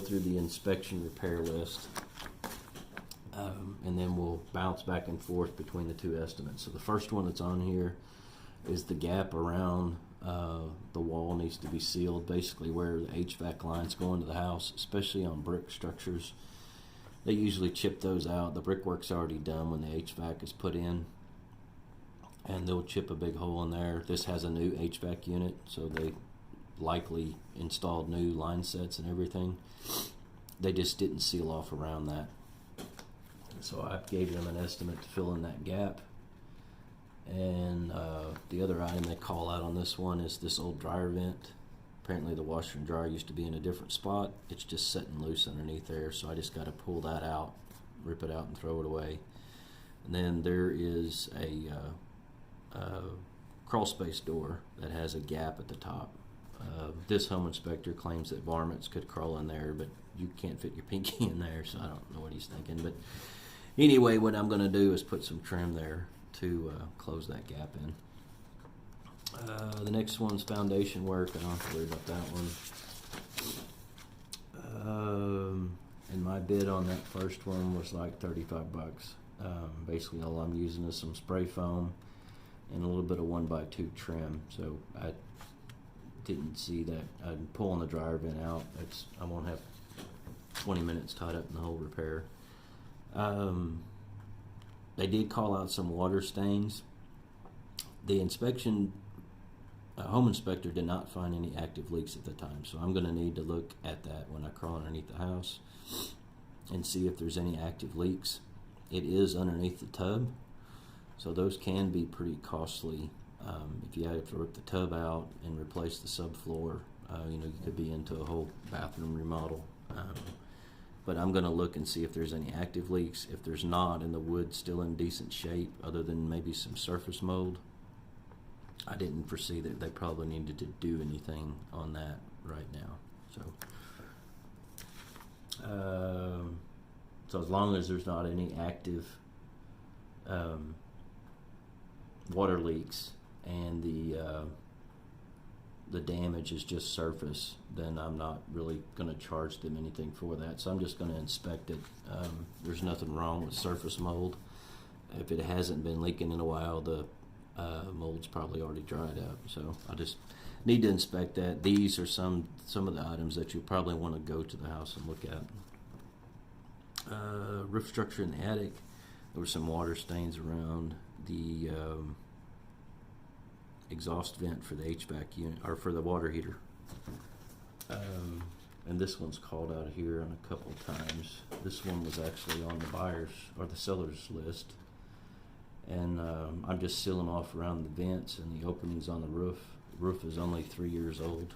Through the inspection repair list, and then we'll bounce back and forth between the two estimates. So the first one that's on here is the gap around the wall needs to be sealed, basically where the HVAC lines go into the house, especially on brick structures. They usually chip those out. The brickwork's already done when the HVAC is put in, and they'll chip a big hole in there. This has a new HVAC unit, so they likely installed new line sets and everything. They just didn't seal off around that. So I gave them an estimate to fill in that gap. And the other item they call out on this one is this old dryer vent. Apparently the washer and dryer used to be in a different spot. It's just sitting loose underneath there, so I just got to pull that out, rip it out, and throw it away. And then there is a crawl space door that has a gap at the top. This home inspector claims that varmints could crawl in there, but you can't fit your pinky in there, so I don't know what he's thinking. But anyway, what I'm going to do is put some trim there to close that gap in. The next one's foundation work. I don't have to worry about that one. And my bid on that first one was like $35. Basically all I'm using is some spray foam and a little bit of 1x2 trim. So I didn't see that. I'm pulling the dryer vent out. I won't have 20 minutes tied up in the whole repair. They did call out some water stains. The home inspector did not find any active leaks at the time, so I'm going to need to look at that when I crawl underneath the house and see if there's any active leaks. It is underneath the tub, so those can be pretty costly. If you have to rip the tub out and replace the subfloor, you could be into a whole bathroom remodel. But I'm going to look and see if there's any active leaks. If there's not, and the wood's still in decent shape, other than maybe some surface mold, I didn't foresee that they probably needed to do anything on that right now. So as long as there's not any active water leaks and the damage is just surface, then I'm not really going to charge them anything for that. So I'm just going to inspect it. There's nothing wrong with surface mold. If it hasn't been leaking in a while, the mold's probably already dried up. So I just need to inspect that. These are some of the items that you probably want to go to the house and look at. Roof structure in the attic. There were some water stains around the exhaust vent for the HVAC unit, or for the water heater. And this one's called out here on a couple times. This one was actually on the buyer's or the seller's list. And I'm just sealing off around the vents and the openings on the roof. The roof is only 3 years old.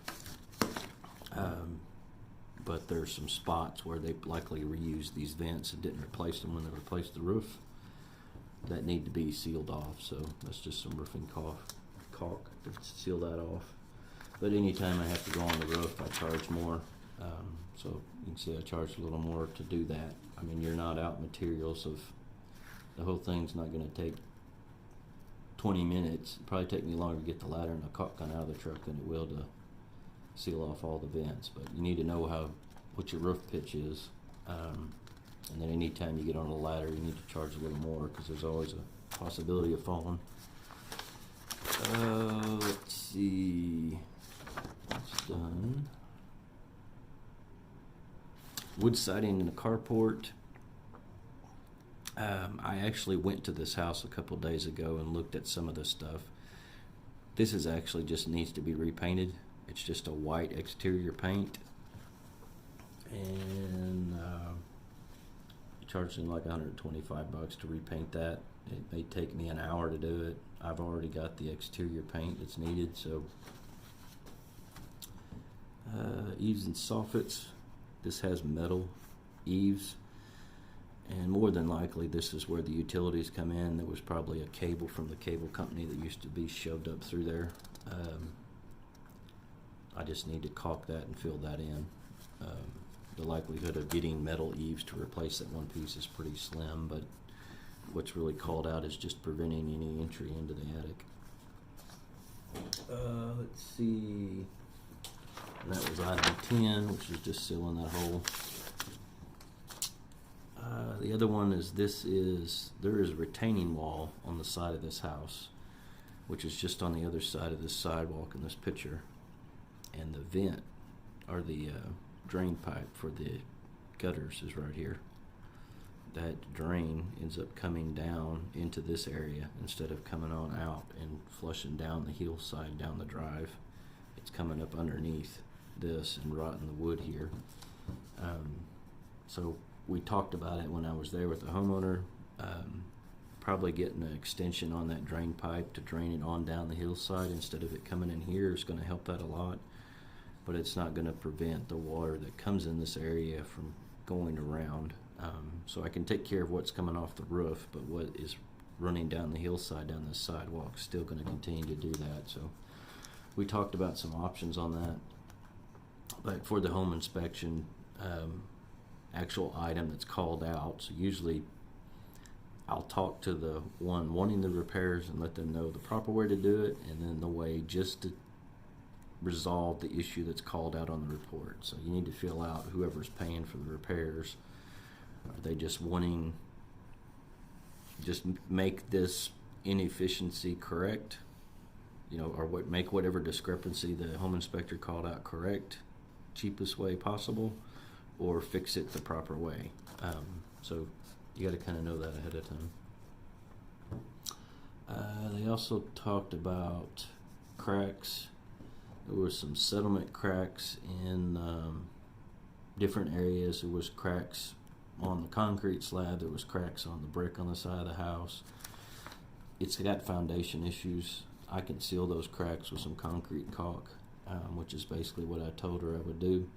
But there's some spots where they likely reused these vents and didn't replace them when they replaced the roof that need to be sealed off. So that's just some roofing caulk to seal that off. But anytime I have to go on the roof, I charge more. So you can see I charge a little more to do that. I mean, you're not out materials of the whole thing's not going to take 20 minutes. It'll probably take me longer to get the ladder and the caulk gun out of the truck than it will to seal off all the vents. But you need to know what your roof pitch is. And then anytime you get on a ladder, you need to charge a little more because there's always a possibility of falling. Let's see. That's done. Wood siding in the carport. I actually went to this house a couple days ago and looked at some of this stuff. This is actually just needs to be repainted. It's just a white exterior paint. And charged them like $125 to repaint that. It may take me an hour to do it. I've already got the exterior paint that's needed. So eaves and soffits. This has metal eaves, and more than likely this is where the utilities come in. There was probably a cable from the cable company that used to be shoved up through there. I just need to caulk that and fill that in. The likelihood of getting metal eaves to replace that one piece is pretty slim, but what's really called out is just preventing any entry into the attic. Let's see. And that was item 10, which is just sealing that hole. The other one is there is a retaining wall on the side of this house, which is just on the other side of this sidewalk in this picture. And the vent, or the drain pipe for the gutters, is right here. That drain ends up coming down into this area instead of coming on out and flushing down the hillside down the drive. It's coming up underneath this and rotting the wood here. So we talked about it when I was there with the homeowner, probably getting an extension on that drain pipe to drain it on down the hillside instead of it coming in here is going to help that a lot, but it's not going to prevent the water that comes in this area from going around. So I can take care of what's coming off the roof, but what is running down the hillside, down this sidewalk, is still going to continue to do that. So we talked about some options on that. But for the home inspection, actual item that's called out, so usually I'll talk to the one wanting the repairs and let them know the proper way to do it, and then the way just to resolve the issue that's called out on the report. So you need to fill out whoever's paying for the repairs. Are they just wanting, just make this inefficiency correct, or make whatever discrepancy the home inspector called out correct, cheapest way possible, or fix it the proper way. So you got to kind of know that ahead of time. They also talked about cracks. There was some settlement cracks in different areas. There was cracks on the concrete slab. There was cracks on the brick on the side of the house. It's got foundation issues. I can seal those cracks with some concrete caulk, which is basically what I told her I would do.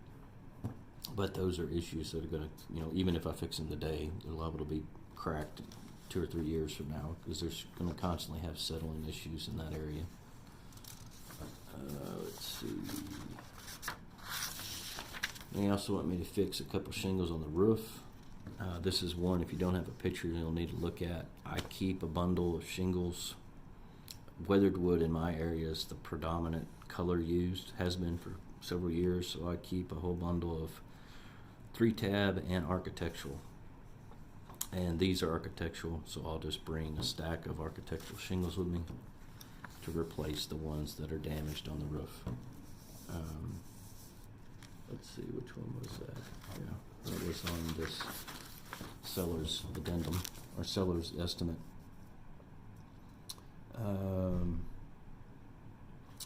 But those are issues that are going to, even if I fix them today, they're liable to be cracked 2 or 3 years from now, because they're going to constantly have settling issues in that area. Let's see. They also want me to fix a couple shingles on the roof. This is one, if you don't have a picture, you'll need to look at. I keep a bundle of shingles. Weathered wood in my area is the predominant color used, has been for several years, so I keep a whole bundle of 3-tab and architectural. And these are architectural, so I'll just bring a stack of architectural shingles with me to replace the ones that are damaged on the roof. Let's see, which one was that? Yeah, that was on this seller's addendum, or seller's estimate.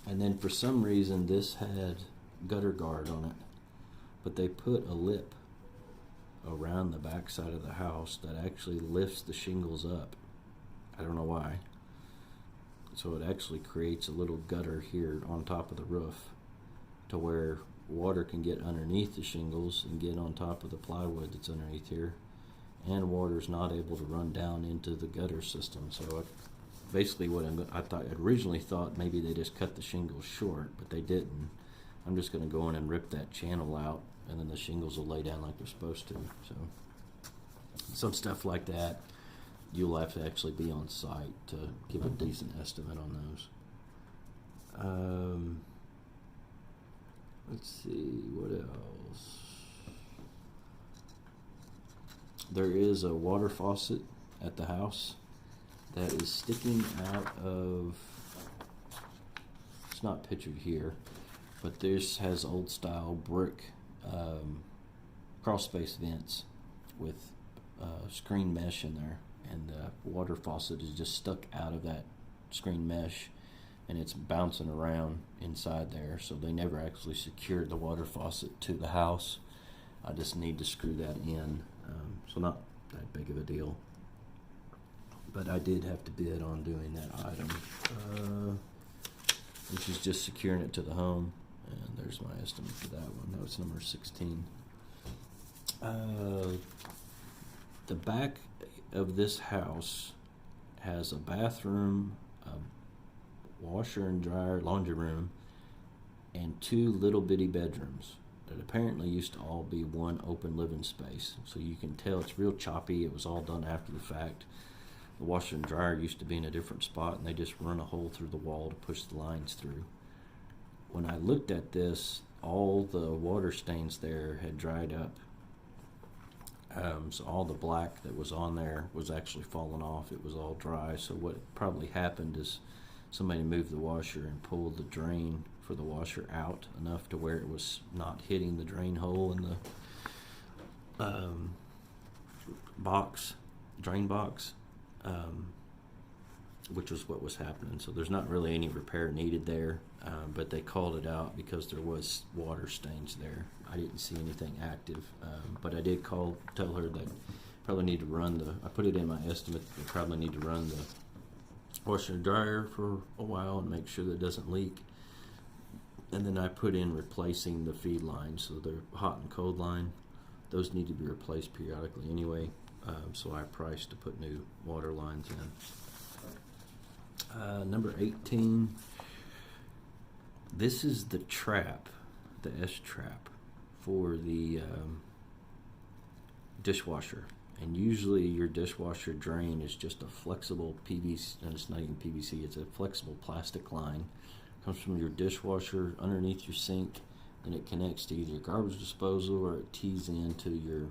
And then for some reason this had gutter guard on it, but they put a lip around the back side of the house that actually lifts the shingles up. I don't know why. So it actually creates a little gutter here on top of the roof to where water can get underneath the shingles and get on top of the plywood that's underneath here, and water's not able to run down into the gutter system. So basically what I originally thought maybe they just cut the shingles short, but they didn't. I'm just going to go in and rip that channel out, and then the shingles will lay down like they're supposed to. So some stuff like that, you'll have to actually be on site to give a decent estimate on those. Let's see, what else? There is a water faucet at the house that is sticking out of, it's not pictured here, but this has old style brick crawl space vents with screen mesh in there, and the water faucet is just stuck out of that screen mesh, and it's bouncing around inside there, so they never actually secured the water faucet to the house. I just need to screw that in, so not that big of a deal. But I did have to bid on doing that item, which is just securing it to the home, and there's my estimate for that one. That was number 16. The back of this house has a bathroom, a washer and dryer, laundry room, and 2 little bitty bedrooms that apparently used to all be one open living space. So you can tell it's real choppy. It was all done after the fact. The washer and dryer used to be in a different spot, and they just run a hole through the wall to push the lines through. When I looked at this, all the water stains there had dried up. So all the black that was on there was actually falling off. It was all dry. So what probably happened is somebody moved the washer and pulled the drain for the washer out enough to where it was not hitting the drain hole in the drain box, which was what was happening. So there's not really any repair needed there, but they called it out because there was water stains there. I didn't see anything active, but I did tell her that probably need to run I put it in my estimate, they probably need to run the washer and dryer for a while and make sure that it doesn't leak. And then I put in replacing the feed lines, so the hot and cold line, those need to be replaced periodically anyway. So I priced to put new water lines in. Number 18, this is the trap, the S-trap for the dishwasher. And usually your dishwasher drain is just a flexible PVC, and it's not even PVC, it's a flexible plastic line. Comes from your dishwasher underneath your sink, and it connects to either your garbage disposal or it tees into your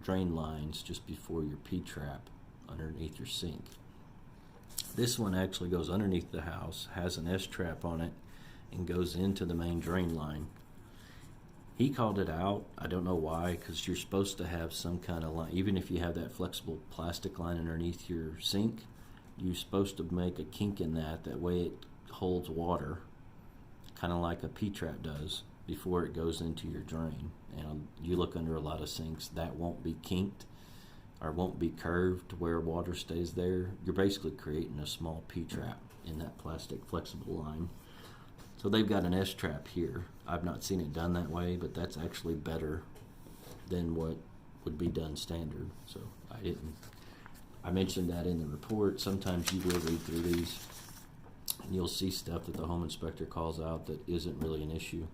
drain lines just before your P-trap underneath your sink. This one actually goes underneath the house, has an S-trap on it, and goes into the main drain line. He called it out. I don't know why, because you're supposed to have some kind of line. Even if you have that flexible plastic line underneath your sink, you're supposed to make a kink in that. That way it holds water, kind of like a P-trap does, before it goes into your drain. And you look under a lot of sinks, that won't be kinked or won't be curved to where water stays there. You're basically creating a small P-trap in that plastic flexible line. So they've got an S-trap here. I've not seen it done that way, but that's actually better than what would be done standard. So I mentioned that in the report. Sometimes you will read through these and you'll see stuff that the home inspector calls out that isn't really an issue.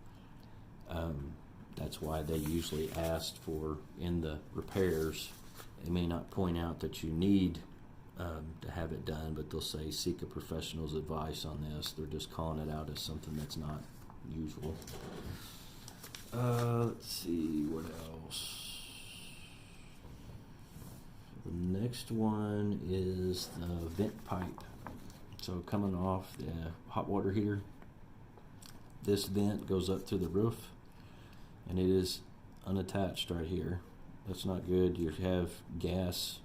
That's why they usually asked for, in the repairs, they may not point out that you need to have it done, but they'll say seek a professional's advice on this. They're just calling it out as something that's not usual. Let's see, what else? The next one is the vent pipe. So coming off the hot water heater, this vent goes up through the roof, and it is unattached right here. That's not good. You have gas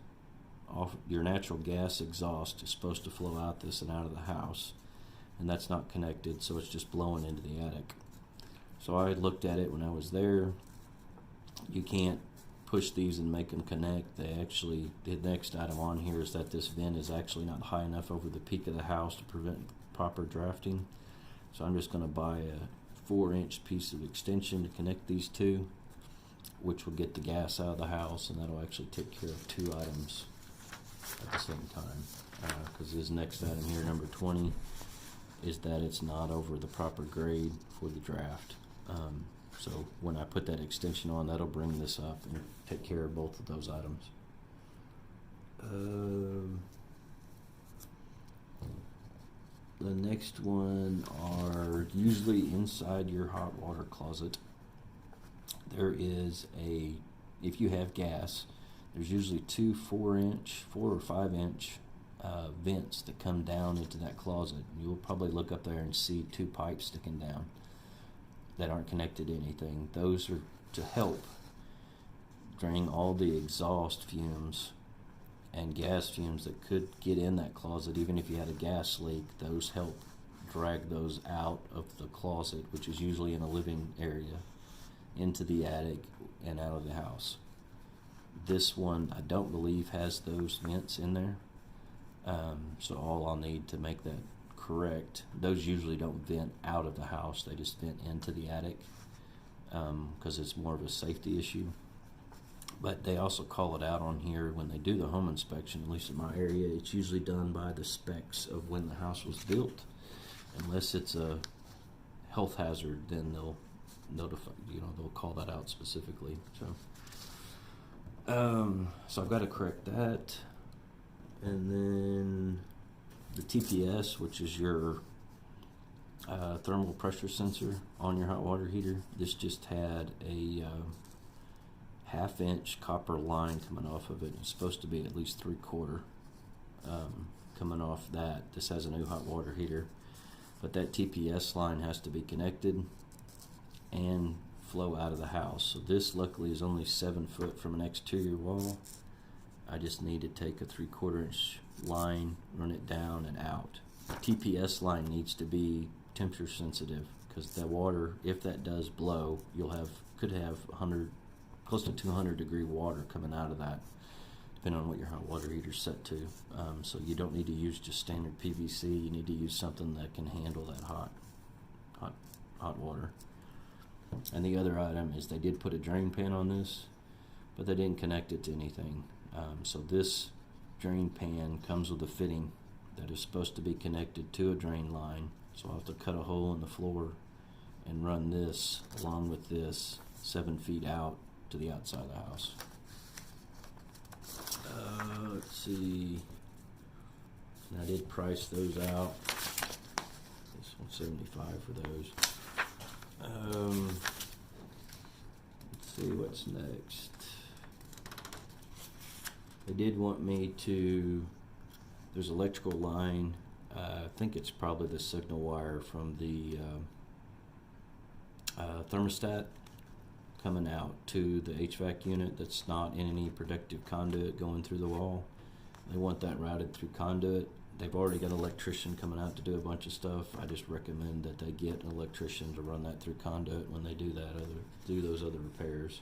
off, your natural gas exhaust is supposed to flow out this and out of the house, and that's not connected, so it's just blowing into the attic. So I looked at it when I was there. You can't push these and make them connect. The next item on here is that this vent is actually not high enough over the peak of the house to prevent proper drafting. So I'm just going to buy a 4-inch piece of extension to connect these two, which will get the gas out of the house, and that'll actually take care of 2 items at the same time. Because his next item here, number 20, is that it's not over the proper grade for the draft. So when I put that extension on, that'll bring this up and take care of both of those items. The next one are usually inside your hot water closet. There is if you have gas, there's usually 2 4 or 5 inch vents that come down into that closet. You'll probably look up there and see 2 pipes sticking down that aren't connected to anything. Those are to help drain all the exhaust fumes and gas fumes that could get in that closet. Even if you had a gas leak, those help drag those out of the closet, which is usually in a living area, into the attic and out of the house. This one I don't believe has those vents in there, so all I'll need to make that correct, those usually don't vent out of the house, they just vent into the attic, because it's more of a safety issue. But they also call it out on here when they do the home inspection, at least in my area. It's usually done by the specs of when the house was built. Unless it's a health hazard, then they'll notify, they'll call that out specifically. So I've got to correct that. And then the TPS, which is your thermal pressure sensor on your hot water heater. This just had a half-inch copper line coming off of it. It's supposed to be at least 3/4 coming off that. This has a new hot water heater, but that TPS line has to be connected and flow out of the house. So this luckily is only 7 foot from an exterior wall. I just need to take a 3/4 inch line, run it down and out. The TPS line needs to be temperature sensitive, because the water, if that does blow, could have 100, close to 200 degree water coming out of that, depending on what your hot water heater's set to. So you don't need to use just standard PVC. You need to use something that can handle that hot water. And the other item is they did put a drain pan on this, but they didn't connect it to anything. So this drain pan comes with a fitting that is supposed to be connected to a drain line. So I'll have to cut a hole in the floor and run this along with this 7 feet out to the outside of the house. Let's see. And I did price those out. It's $175 for those. Let's see what's next. They did want me to, there's electrical line, I think it's probably the signal wire from the thermostat coming out to the HVAC unit that's not in any protective conduit going through the wall. They want that routed through conduit. They've already got an electrician coming out to do a bunch of stuff. I just recommend that they get an electrician to run that through conduit when they do those other repairs.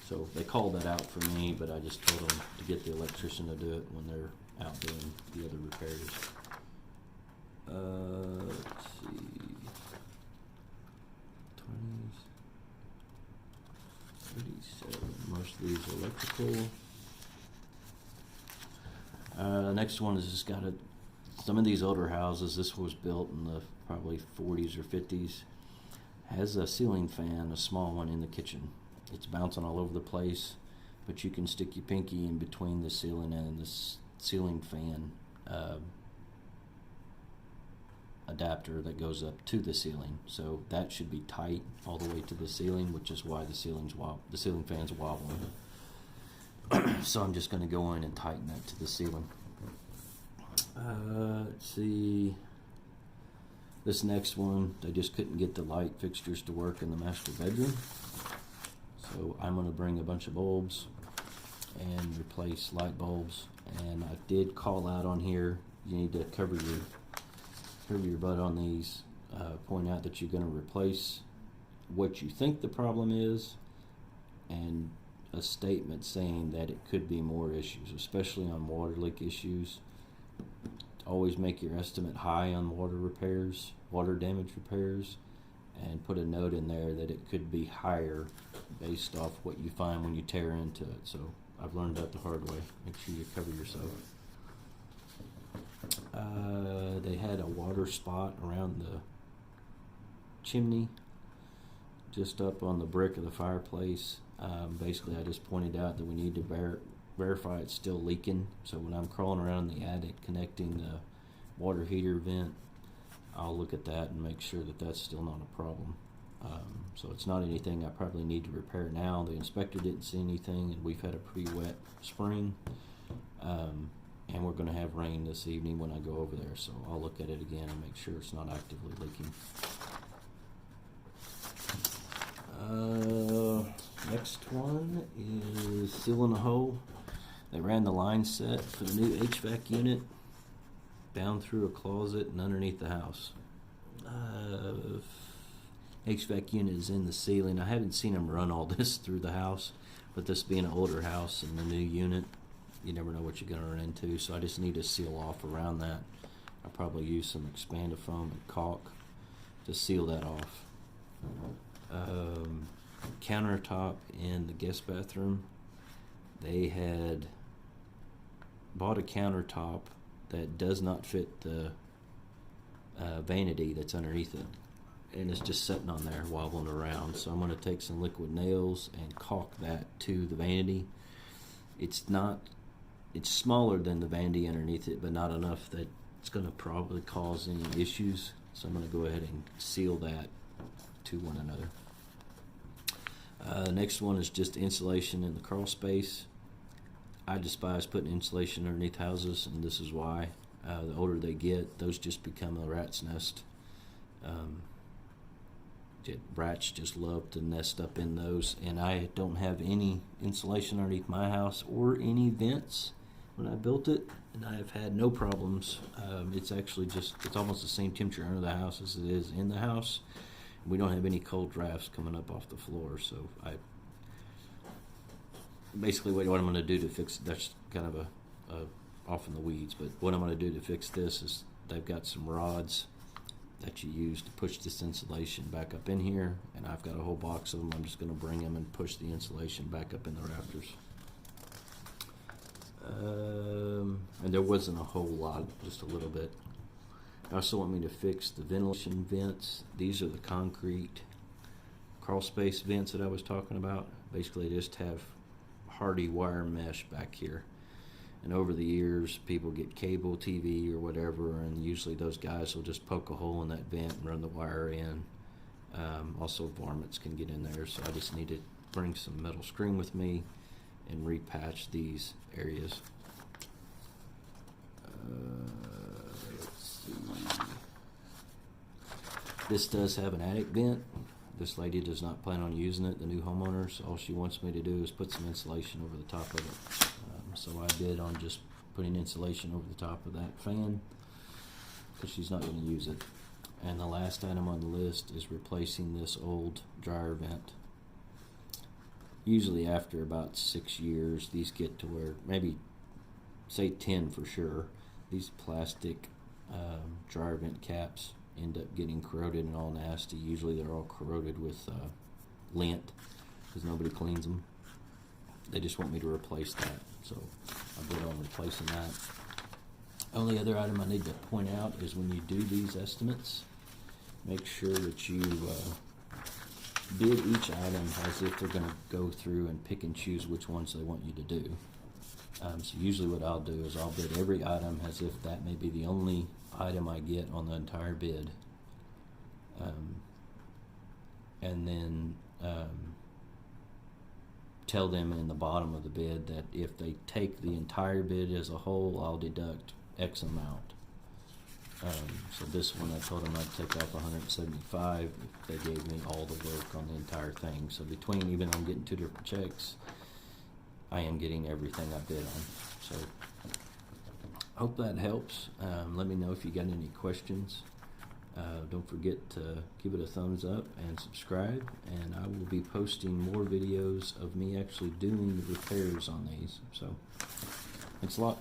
So they called that out for me, but I just told them to get the electrician to do it when they're out doing the other repairs. Let's see. 20s, 37. Most of these are electrical. Next one is just got some of these older houses. This was built in the probably 40s or 50s. Has a ceiling fan, a small one in the kitchen. It's bouncing all over the place, but you can stick your pinky in between the ceiling and the ceiling fan adapter that goes up to the ceiling. So that should be tight all the way to the ceiling, which is why the ceiling fan's wobbling. So I'm just going to go in and tighten that to the ceiling. Let's see. This next one, they just couldn't get the light fixtures to work in the master bedroom. So I'm going to bring a bunch of bulbs and replace light bulbs. And I did call out on here, you need to cover your butt on these. Point out that you're going to replace what you think the problem is, and a statement saying that it could be more issues, especially on water leak issues. Always make your estimate high on water damage repairs, and put a note in there that it could be higher based off what you find when you tear into it. So I've learned that the hard way. Make sure you cover yourself. They had a water spot around the chimney, just up on the brick of the fireplace. Basically, I just pointed out that we need to verify it's still leaking. So when I'm crawling around in the attic connecting the water heater vent, I'll look at that and make sure that that's still not a problem. So it's not anything I probably need to repair now. The inspector didn't see anything, and we've had a pretty wet spring. And we're going to have rain this evening when I go over there, so I'll look at it again and make sure it's not actively leaking. Next one is sealing a hole. They ran the line set for the new HVAC unit down through a closet and underneath the house. HVAC unit is in the ceiling. I haven't seen them run all this through the house, but this being an older house and the new unit, you never know what you're going to run into, so I just need to seal off around that. I'll probably use some expandifoam and caulk to seal that off. Countertop in the guest bathroom, they had bought a countertop that does not fit the vanity that's underneath it, and it's just sitting on there wobbling around. So I'm going to take some liquid nails and caulk that to the vanity. It's smaller than the vanity underneath it, but not enough that it's going to probably cause any issues. So I'm going to go ahead and seal that to one another. Next one is just insulation in the crawl space. I despise putting insulation underneath houses, and this is why. The older they get, those just become a rat's nest. Rats just love to nest up in those, and I don't have any insulation underneath my house or any vents when I built it, and I have had no problems. It's actually it's almost the same temperature under the house as it is in the house. We don't have any cold drafts coming up off the floor, so basically what I'm going to do to fix that's kind of a off in the weeds, but what I'm going to do to fix this is they've got some rods that you use to push this insulation back up in here, and I've got a whole box of them. I'm just going to bring them and push the insulation back up in the rafters. And there wasn't a whole lot, just a little bit. I also want me to fix the ventilation vents. These are the concrete crawl space vents that I was talking about. Basically, they just have hardy wire mesh back here. And over the years, people get cable TV or whatever, and usually those guys will just poke a hole in that vent and run the wire in. Also, varmints can get in there, so I just need to bring some metal screen with me and repatch these areas. Let's see. This does have an attic vent. This lady does not plan on using it, the new homeowner, so all she wants me to do is put some insulation over the top of it. So I bid on just putting insulation over the top of that fan because she's not going to use it. And the last item on the list is replacing this old dryer vent. Usually after about 6 years, these get to where, maybe say 10 for sure, these plastic dryer vent caps end up getting corroded and all nasty. Usually they're all corroded with lint because nobody cleans them. They just want me to replace that, so I bid on replacing that. Only other item I need to point out is when you do these estimates, make sure that you bid each item as if they're going to go through and pick and choose which ones they want you to do. So usually what I'll do is I'll bid every item as if that may be the only item I get on the entire bid. And then tell them in the bottom of the bid that if they take the entire bid as a whole, I'll deduct X amount. So this one I told them I'd take off $175 if they gave me all the work on the entire thing. So between, even though I'm getting 2 different checks, I am getting everything I bid on. So hope that helps. Let me know if you got any questions. Don't forget to give it a thumbs up and subscribe, and I will be posting more videos of me actually doing the repairs on these. So thanks a lot.